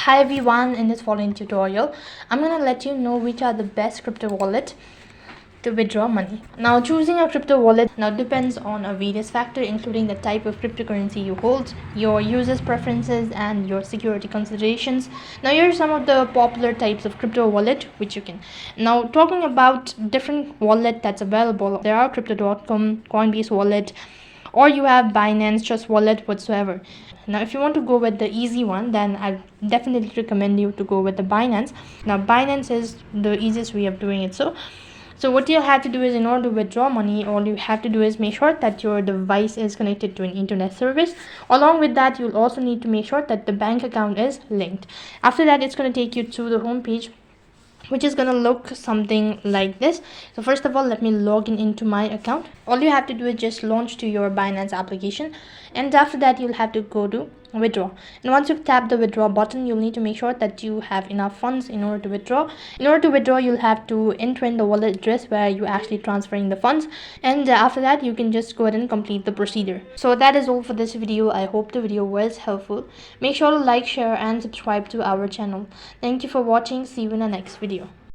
Hi everyone, in this following tutorial I'm going to let you know which are the best crypto wallet to withdraw money. Now choosing a crypto wallet now depends on a various factors, including the type of cryptocurrency you hold, your users preferences and your security considerations. Now here are some of the popular types of crypto wallet which you can. Now talking about different wallet that's available, there are crypto.com, Coinbase wallet, or you have Binance Trust Wallet whatsoever. Now if you want to go with the easy one, then I definitely recommend you to go with the Binance. Now Binance is the easiest way of doing it. So what you have to do is, in order to withdraw money, all you have to do is make sure that your device is connected to an internet service. Along with that, you'll also need to make sure that the bank account is linked. After that, it's going to take you to the home page, which is gonna look something like this. So first of all, let me log in into my account. All you have to do is just launch to your Binance application, and after that you'll have to go to withdraw. And once you tap the withdraw button, you'll need to make sure that you have enough funds in order to withdraw. In order to withdraw, you'll have to enter in the wallet address where you actually transferring the funds, and after that you can just go ahead and complete the procedure. So that is all for this video. I hope the video was helpful. Make sure to like, share and subscribe to our channel. Thank you for watching. See you in the next video.